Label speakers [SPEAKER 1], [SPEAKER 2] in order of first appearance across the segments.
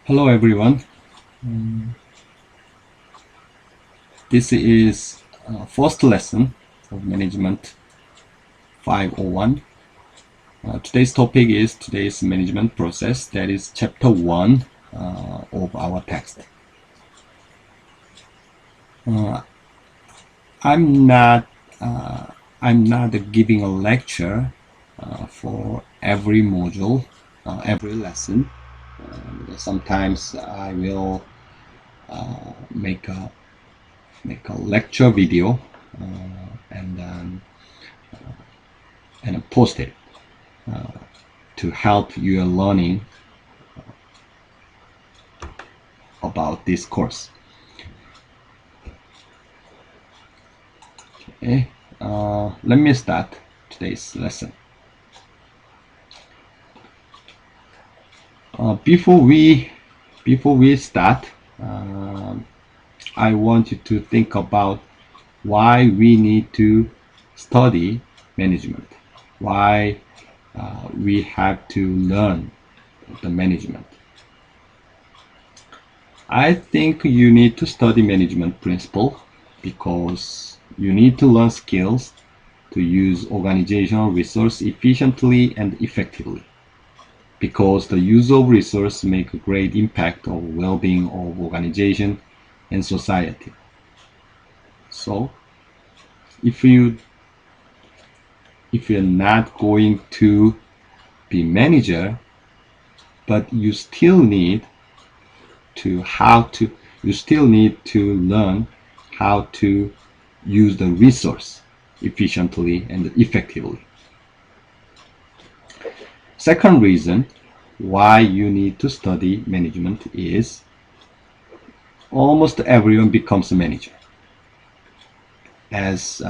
[SPEAKER 1] Hello everyone. This is first lesson of Management 501. Today's topic is today's management process. That is chapter 1 of our text. I'm not giving a lecture for every module, every lesson. Sometimes I will make a lecture video and post it to help your learning about this course. Okay, let me start today's lesson. Before we start, I want you to think about why we need to study management, why we have to learn the management. I think you need to study management principle because you need to learn skills to use organizational resource efficiently and effectively, because the use of resource make a great impact on well-being of organization and society. So if you're not going to be manager, but you still need to learn how to use the resource efficiently and effectively. Second reason why you need to study management is almost everyone becomes a manager. As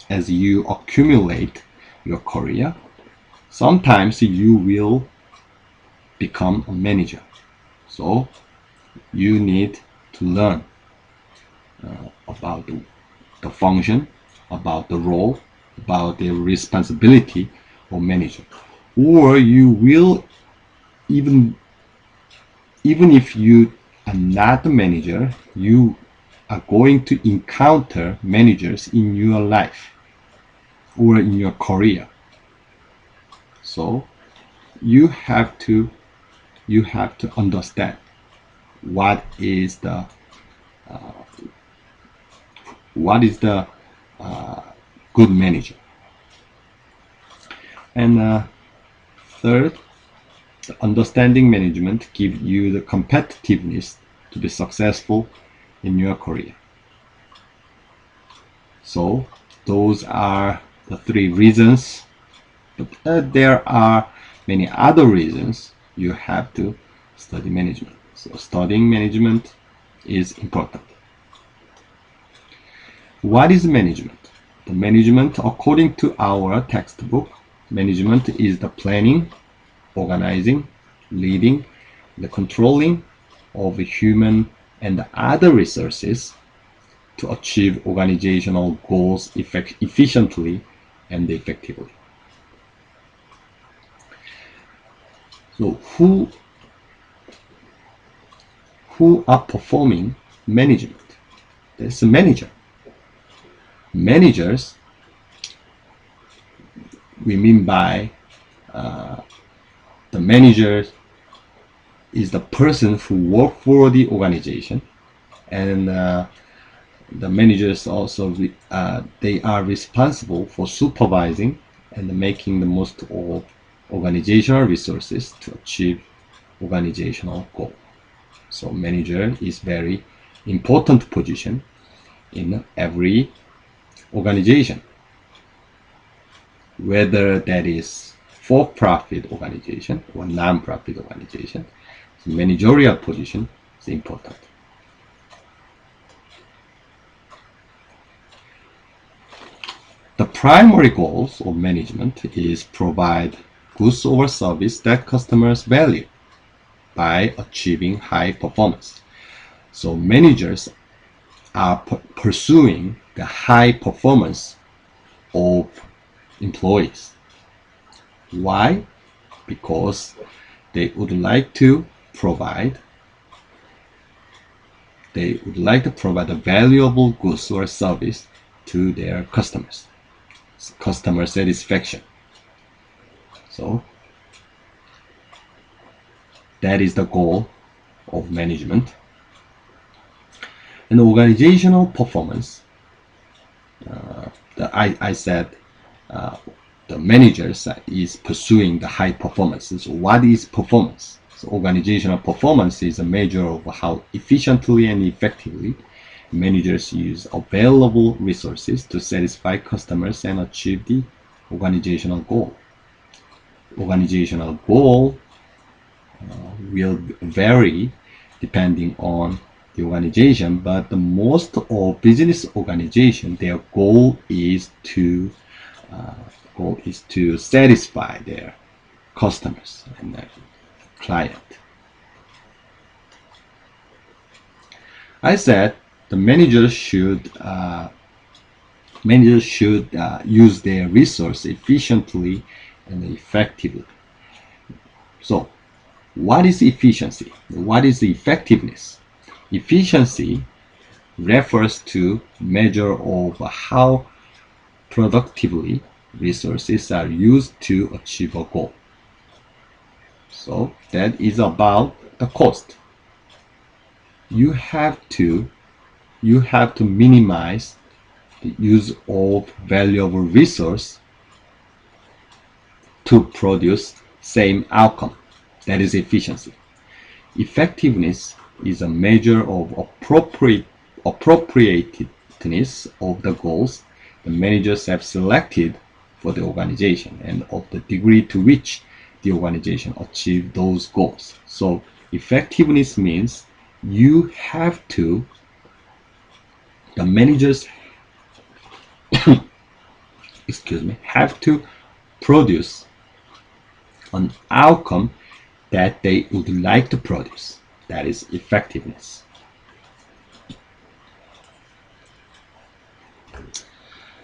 [SPEAKER 1] you accumulate your career, sometimes you will become a manager. So you need to learn about the function, about the role, about the responsibility of manager. Or you will, even if you are not a manager, you are going to encounter managers in your life or in your career. So you have to understand what is the good manager. And third, understanding management gives you the competitiveness to be successful in your career. So those are the three reasons, but there are many other reasons you have to study management. So studying management is important. What is management? The management, according to our textbook, management is the planning, organizing, leading, the controlling of human and other resources to achieve organizational goals efficiently and effectively. So who are performing management? There's a manager. Managers, we mean by the manager is the person who work for the organization, and the managers also they are responsible for supervising and making the most of organizational resources to achieve organizational goal. So manager is very important position in every organization, whether that is for-profit organization or non-profit organization. The managerial position is important. The primary goals of management is provide goods or service that customers value by achieving high performance. So managers are pursuing the high performance of employees. Why? Because they would like to provide a valuable goods or service to their customers. It's customer satisfaction. So that is the goal of management. And organizational performance, I said the managers is pursuing the high performance. So what is performance? So organizational performance is a measure of how efficiently and effectively managers use available resources to satisfy customers and achieve the organizational goal. Organizational goal will vary depending on the organization, but the most of business organization, their goal is to satisfy their customers and their client. I said the managers should use their resource efficiently and effectively. So what is efficiency? What is effectiveness? Efficiency refers to measure of how productively resources are used to achieve a goal. So that is about the cost. You have to minimize the use of valuable resource to produce same outcome. That is efficiency. Effectiveness is a measure of appropriateness of the goals the managers have selected for the organization and of the degree to which the organization achieved those goals. So effectiveness means the managers have to produce an outcome that they would like to produce. That is effectiveness.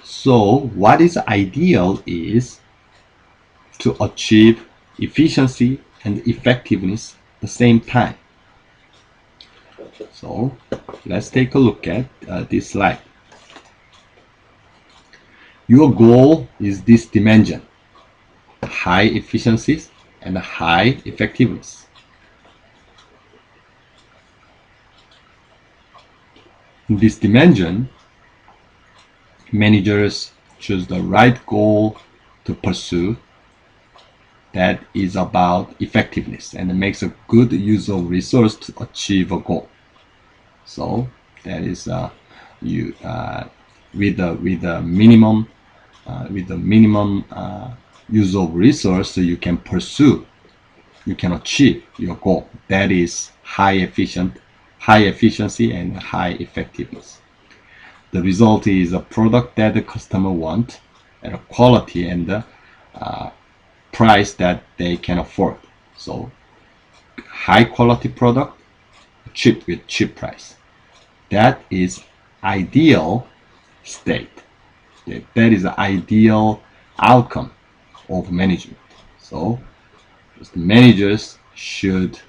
[SPEAKER 1] So what is ideal is to achieve efficiency and effectiveness at the same time. So let's take a look at this slide. Your goal is this dimension: high efficiency and high effectiveness. In this dimension, managers choose the right goal to pursue that is about effectiveness and makes a good use of resource to achieve a goal. So that is with the minimum use of resource, you can achieve your goal. That is high efficiency and high effectiveness. The result is a product that the customer wants at a quality and the price that they can afford. So high quality product, cheap with cheap price. That is ideal state. That is the ideal outcome of management. So the managers should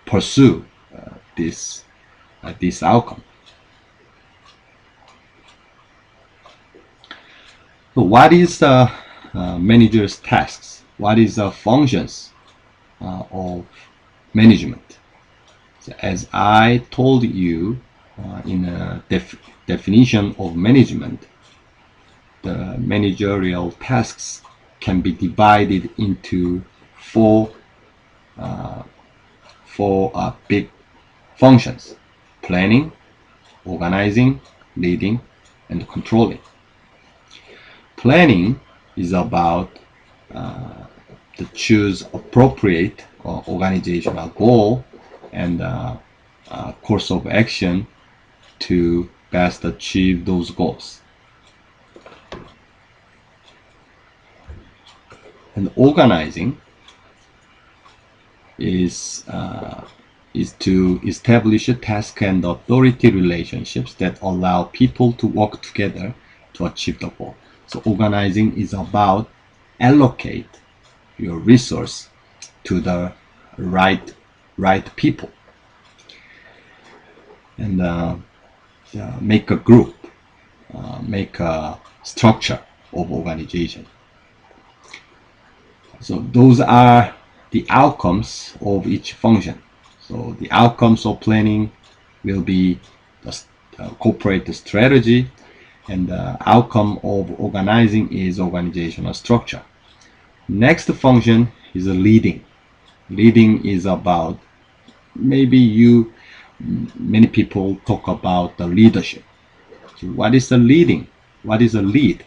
[SPEAKER 1] pursue this outcome. So what is the manager's tasks? What is the functions of management? So as I told you in a definition of management, the managerial tasks can be divided into four big functions: planning, organizing, leading, and controlling. Planning is about to choose appropriate organizational goal and course of action to best achieve those goals. And organizing is to establish a task and authority relationships that allow people to work together to achieve the goal. So organizing is about allocate your resource to the right people, and make a group, make a structure of organization. So those are the outcomes of each function. So the outcomes of planning will be the corporate strategy, and the outcome of organizing is organizational structure. Next function is leading. Leading is about, many people talk about the leadership. So what is the leading? What is a lead?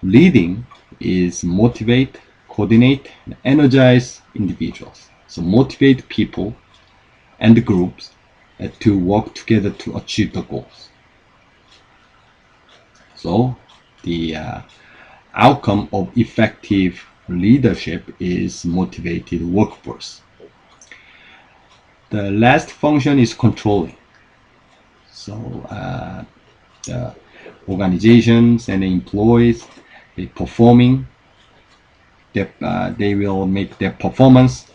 [SPEAKER 1] Leading is motivate, coordinate, and energize individuals. So motivate people and groups to work together to achieve the goals. So the outcome of effective leadership is motivated workforce. The last function is controlling. So the organizations and the employees, they will make their performance.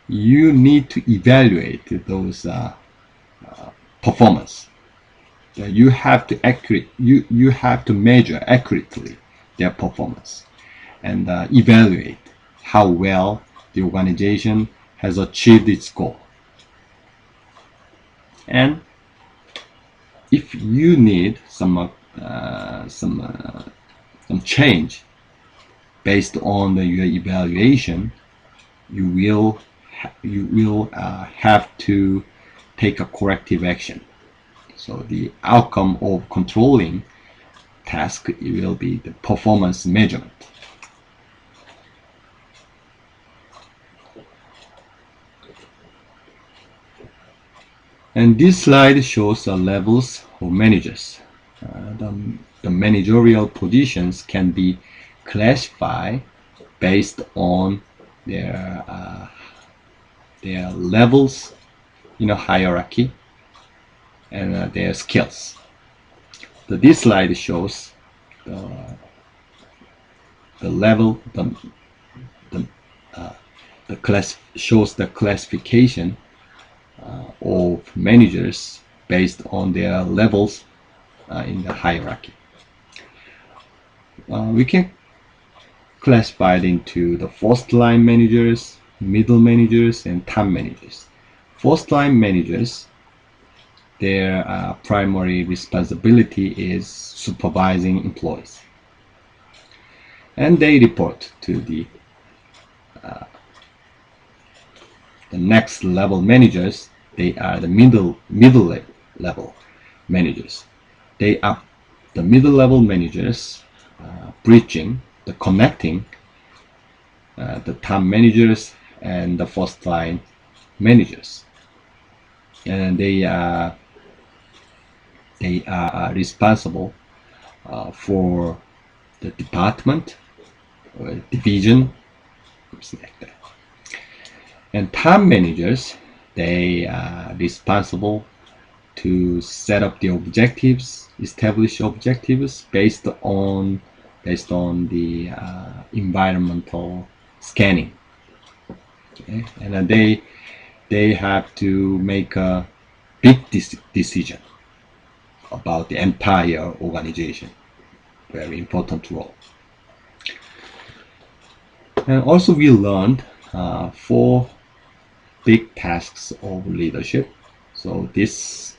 [SPEAKER 1] You need to evaluate those performance. You have to measure accurately their performance and evaluate how well the organization has achieved its goal. And if you need some change based on your evaluation, you will have to take a corrective action. So the outcome of controlling task will be the performance measurement. And this slide shows the levels of managers. The managerial positions can be classified based on their levels in a hierarchy and their skills. So this slide shows the level, shows the classification of managers based on their levels in the hierarchy. We can classify it into the first line managers, middle managers, and top managers. First line managers, their primary responsibility is supervising employees, and they report to the next level managers. They are the middle level managers. They are the middle level managers, connecting the top managers and the first line managers, and they are responsible for the department or division, something like that. And top managers, they are responsible to set up the objectives, establish objectives based on the environmental scanning. Okay? And they have to make a big decision about the entire organization. Very important role. And also we learned 4 big tasks of leadership. So this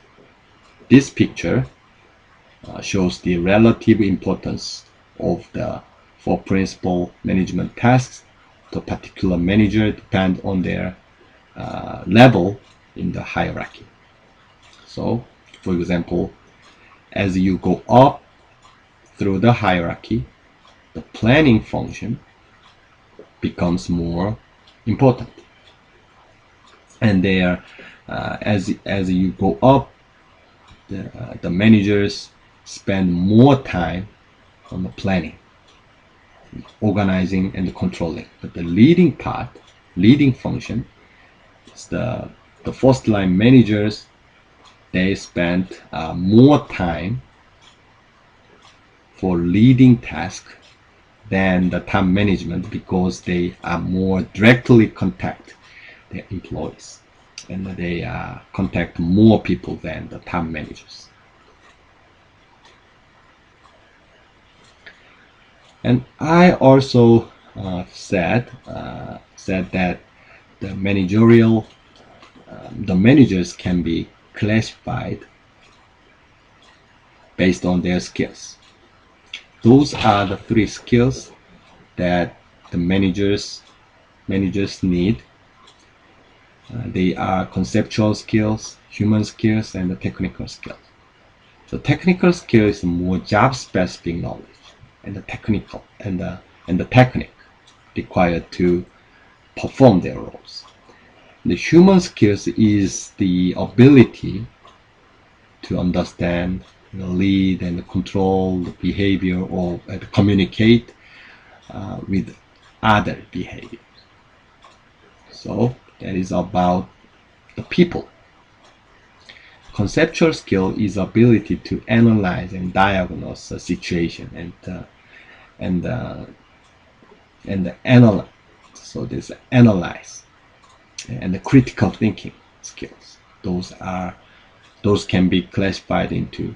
[SPEAKER 1] picture shows the relative importance of the 4 principal management tasks. The particular manager depend on their level in the hierarchy. So, for example, as you go up through the hierarchy, the planning function becomes more important. And there, as you go up, the managers spend more time on the planning, organizing, and controlling. But the leading function, is the first line managers. They spend more time for leading task than the top management because they are more directly contact their employees, and they contact more people than the top managers. And I also said that the managers can be classified based on their skills. Those are the three skills that the managers need. They are conceptual skills, human skills, and the technical skills. So technical skill is more job-specific knowledge, and the technique required to perform their roles. The human skills is the ability to understand, lead, and control the behavior or communicate with other behaviors. So that is about the people. Conceptual skill is ability to analyze and diagnose a situation and analyze. So there's analyze and the critical thinking skills. Those can be classified into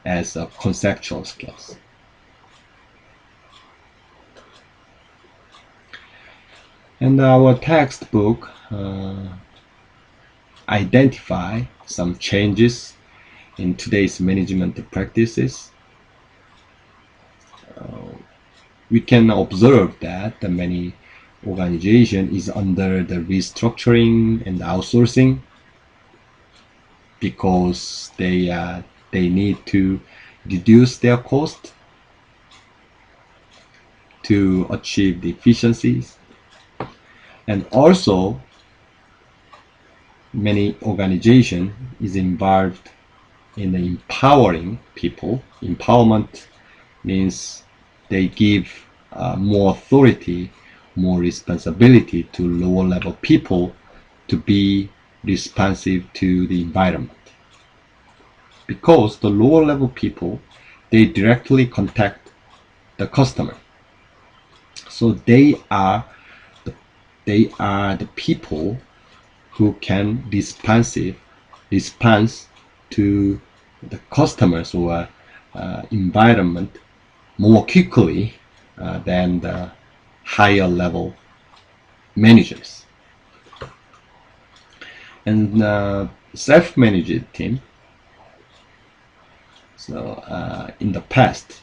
[SPEAKER 1] as conceptual skills. And our textbook identify some changes in today's management practices. We can observe that the many organization is under the restructuring and outsourcing because they need to reduce their cost to achieve the efficiencies. And also many organization is involved in empowering people. Empowerment means they give more authority, more responsibility to lower level people to be responsive to the environment. Because the lower level people, they directly contact the customer. So they are the people who can respond to the customers or environment more quickly than the higher level managers. And self-managed team. So in the past,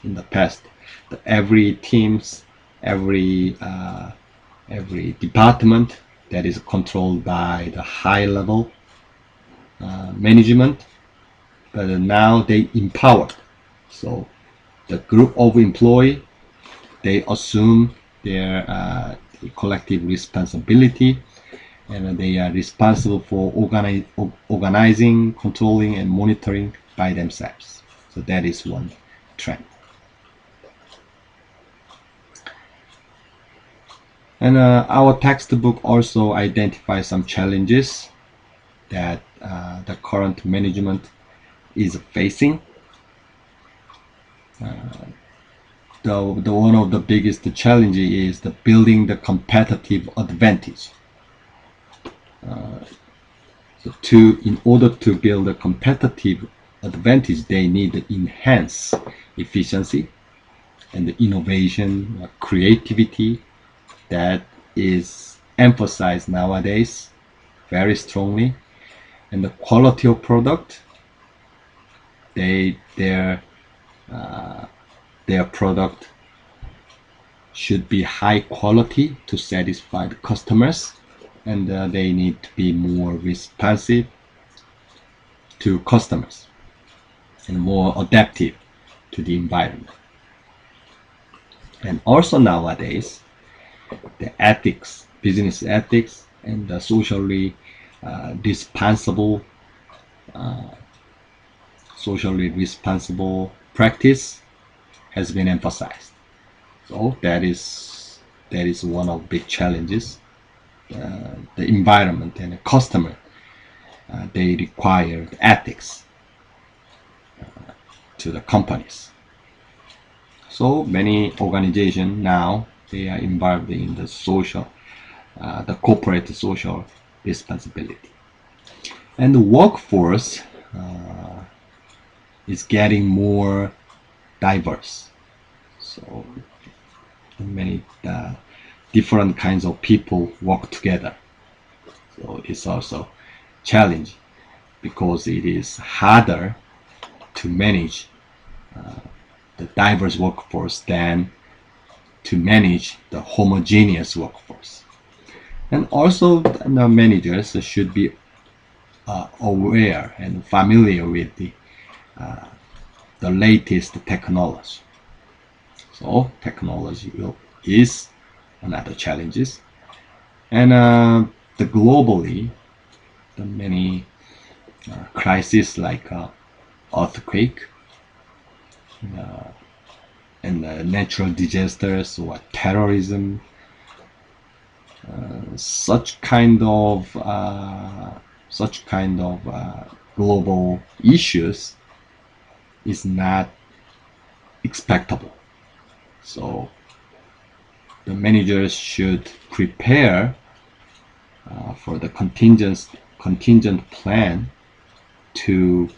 [SPEAKER 1] every department that is controlled by the high level management, but now they empowered. So the group of employees, they assume their collective responsibility, and they are responsible for organizing, controlling, and monitoring by themselves. So that is one trend. And our textbook also identifies some challenges that the current management is facing. The one of the biggest challenges is the building the competitive advantage. In order to build a competitive advantage, they need to enhance efficiency and the innovation, creativity that is emphasized nowadays very strongly, and the quality of product. Their product should be high quality to satisfy the customers, and they need to be more responsive to customers and more adaptive to the environment. And also nowadays, the ethics, business ethics, and the socially responsible practice has been emphasized. So that is one of the big challenges. The environment and the customer, they require ethics to the companies. So many organizations now, they are involved in the social, the corporate social responsibility. And the workforce is getting more diverse. So many different kinds of people work together. So it's also challenge because it is harder to manage the diverse workforce than to manage the homogeneous workforce. And also the managers should be aware and familiar with the latest technology. So technology is another challenges. And the globally, the many crises like earthquake and natural disasters or terrorism, such kind of global issues is not expectable. So the managers should prepare for the contingent plan to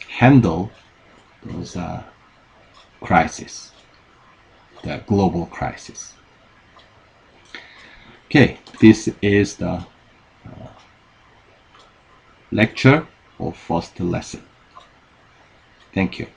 [SPEAKER 1] handle those crises, the global crisis. Okay, this is the lecture or first lesson. Thank you.